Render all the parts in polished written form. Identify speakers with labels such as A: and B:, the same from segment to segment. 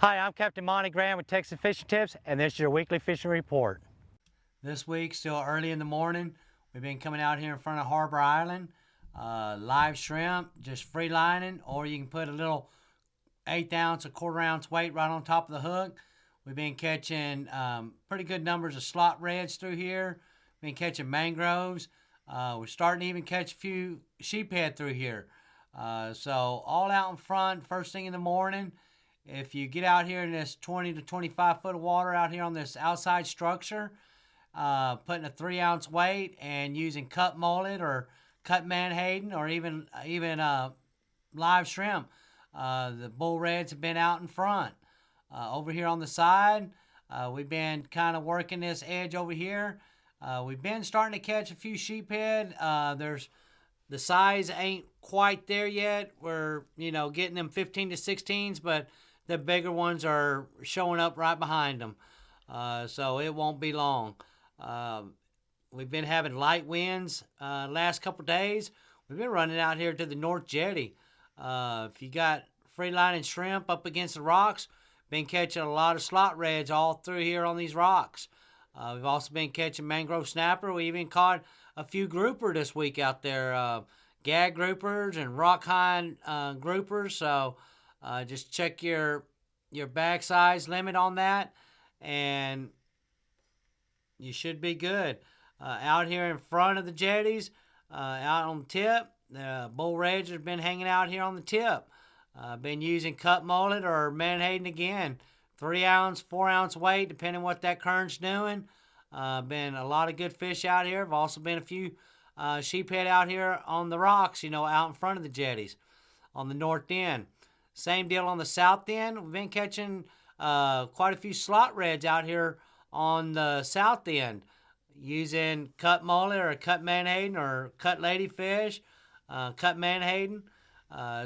A: Hi, I'm Captain Monte with Texas Fishing Tips, and this is your weekly fishing report. This week, still early in the morning, we've been coming out here in front of Harbor Island. Live shrimp, just free lining, or you can put a little 1/8 ounce, a 1/4 ounce weight right on top of the hook. We've been catching pretty good numbers of slot reds through here. Been catching mangroves. We're starting to even catch a few sheephead through here. So all out in front, first thing in the morning. If you get out here in this 20 to 25 foot of water out here on this outside structure, putting a 3 ounce weight and using cut mullet or cut menhaden or even live shrimp, the bull reds have been out in front. Over here on the side, we've been kind of working this edge over here. We've been starting to catch a few sheephead. The size ain't quite there yet. We're getting them 15 to 16s, but the bigger ones are showing up right behind them. So it won't be long. We've been having light winds last couple days. We've been running out here to the North Jetty. If you got free lining shrimp up against the rocks, been catching a lot of slot reds all through here on these rocks. We've also been catching mangrove snapper. We even caught a few grouper this week out there, gag groupers and rock hind groupers. So just check your bag size limit on that, and you should be good. Out here in front of the jetties, out on the tip, the bull reds have been hanging out here on the tip. Been using cut mullet or menhaden again. 3 ounce, 4 ounce weight, depending what that current's doing. Been a lot of good fish out here. Have also been a few sheephead out here on the rocks, out in front of the jetties on the north end. Same deal on the south end. We've been catching quite a few slot reds out here on the south end using cut mullet or cut menhaden or cut ladyfish, cut menhaden.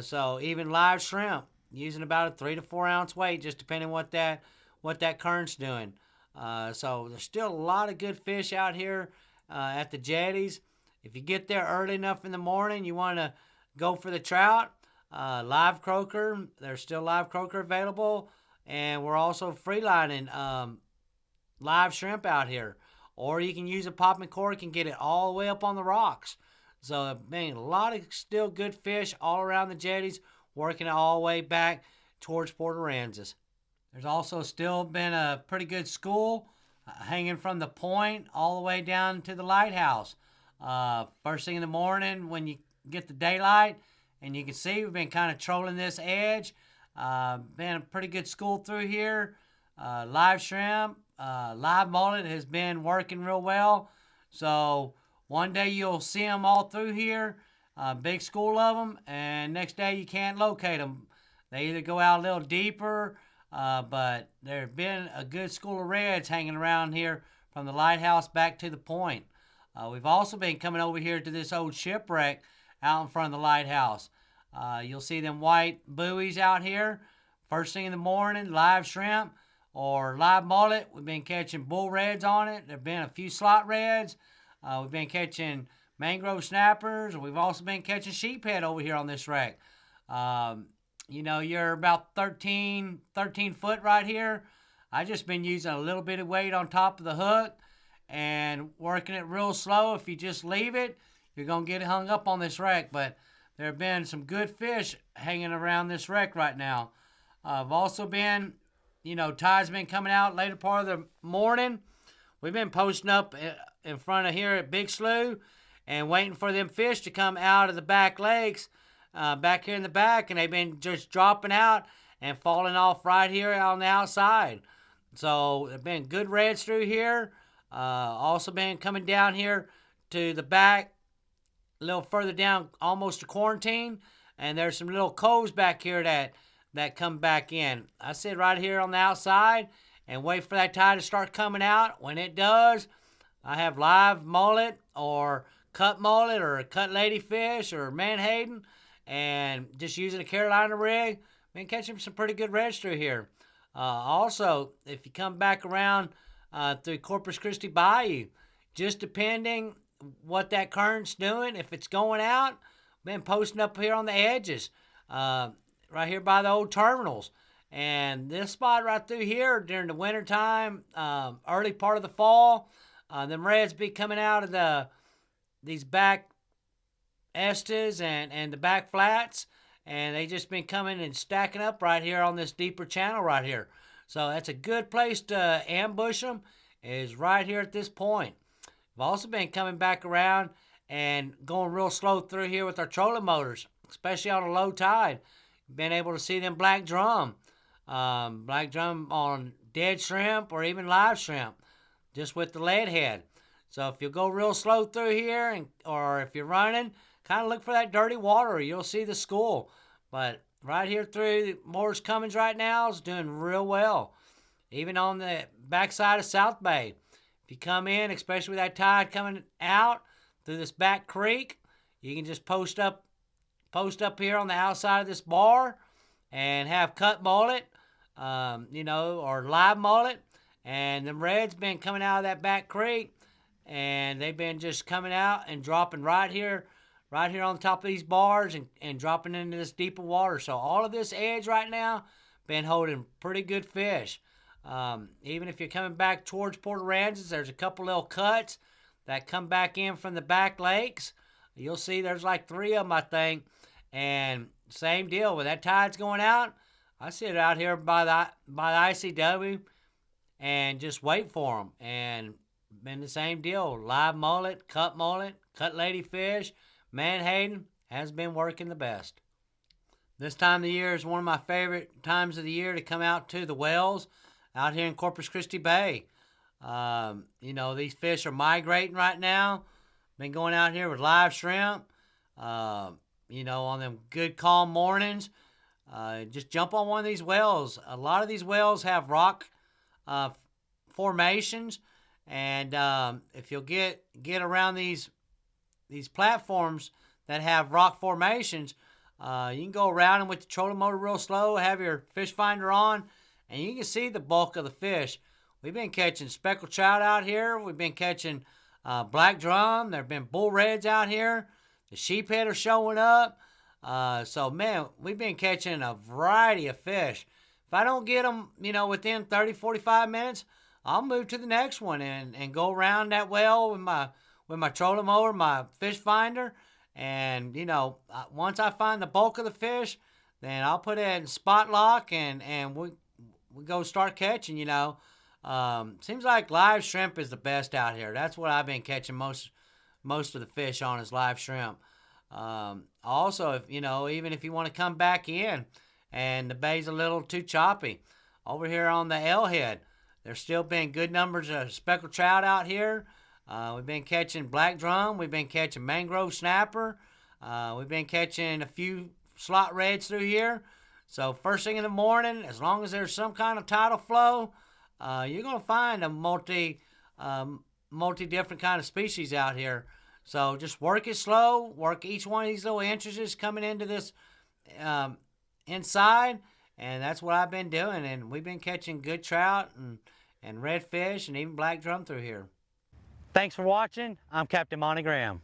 A: So even live shrimp using about a 3 to 4 ounce weight, just depending what that current's doing. So there's still a lot of good fish out here at the jetties. If you get there early enough in the morning, you want to go for the trout. Live croaker, there's still live croaker available, and we're also freelining live shrimp out here. Or you can use a popping cork and get it all the way up on the rocks. So, man, a lot of still good fish all around the jetties, working it all the way back towards Port Aransas. There's also still been a pretty good school hanging from the point all the way down to the lighthouse. First thing in the morning when you get the daylight, and you can see we've been kind of trolling this edge. Been a pretty good school through here. Live shrimp, live mullet has been working real well. So one day you'll see them all through here, big school of them, and next day you can't locate them. They either go out a little deeper, but there's been a good school of reds hanging around here from the lighthouse back to the point. We've also been coming over here to this old shipwreck out in front of the lighthouse. You'll see them white buoys out here. First thing in the morning, live shrimp or live mullet. We've been catching bull reds on it. There have been a few slot reds. We've been catching mangrove snappers. We've also been catching sheephead over here on this wreck. You're about 13 foot right here. I just been using a little bit of weight on top of the hook and working it real slow. If you just leave it, you're going to get hung up on this wreck. But there have been some good fish hanging around this wreck right now. I've also been, tide's been coming out later part of the morning. We've been posting up in front of here at Big Slough and waiting for them fish to come out of the back lakes, back here in the back. And they've been just dropping out and falling off right here on the outside. So there have been good reds through here. Also been coming down here to the back, a little further down, almost to quarantine, and there's some little coves back here that come back in. I sit right here on the outside and wait for that tide to start coming out. When it does, I have live mullet or cut mullet or cut ladyfish or menhaden, and just using a Carolina rig, been catching some pretty good reds through here. Also, if you come back around through Corpus Christi Bayou, just depending what that current's doing, if it's going out, been posting up here on the edges, right here by the old terminals. And this spot right through here during the winter time, early part of the fall, them reds be coming out of these back estes and the back flats, and they just been coming and stacking up right here on this deeper channel right here. So that's a good place to ambush them, is right here at this point. We've also been coming back around and going real slow through here with our trolling motors, especially on a low tide. Been able to see them black drum on dead shrimp or even live shrimp, just with the lead head. So if you go real slow through here, or if you're running, kind of look for that dirty water. You'll see the school. But right here through Moore's Cummins right now is doing real well. Even on the backside of South Bay. If you come in, especially with that tide coming out through this back creek, you can just post up here on the outside of this bar and have cut mullet, or live mullet. And them reds been coming out of that back creek, and they've been just coming out and dropping right here on top of these bars and dropping into this deeper water. So all of this edge right now been holding pretty good fish. Even if you're coming back towards Port Aransas, there's a couple little cuts that come back in from the back lakes. You'll see there's like 3 of them, I think. And same deal, when that tide's going out, I sit out here by the ICW and just wait for them. And been the same deal. Live mullet, cut lady fish, menhaden has been working the best. This time of the year is one of my favorite times of the year to come out to the wells out here in Corpus Christi Bay. These fish are migrating right now. Been going out here with live shrimp. On them good calm mornings. Just jump on one of these wells. A lot of these wells have rock formations, and if you'll get around these platforms that have rock formations, you can go around them with the trolling motor real slow, have your fish finder on, and you can see the bulk of the fish. We've been catching speckled trout out here. We've been catching black drum. There have been bull reds out here. The sheephead are showing up. So, man, we've been catching a variety of fish. If I don't get them, within 30, 45 minutes, I'll move to the next one and go around that well with my trolling motor, my fish finder. And, once I find the bulk of the fish, then I'll put it in spot lock and we go start catching, Seems like live shrimp is the best out here. That's what I've been catching most of the fish on, is live shrimp. Also, even if you want to come back in and the bay's a little too choppy, over here on the L head, there's still been good numbers of speckled trout out here. We've been catching black drum. We've been catching mangrove snapper. We've been catching a few slot reds through here. So first thing in the morning, as long as there's some kind of tidal flow, you're going to find a multi different kind of species out here. So just work it slow, work each one of these little entrances coming into this inside, and that's what I've been doing. And we've been catching good trout and redfish and even black drum through here. Thanks for watching. I'm Captain Monte.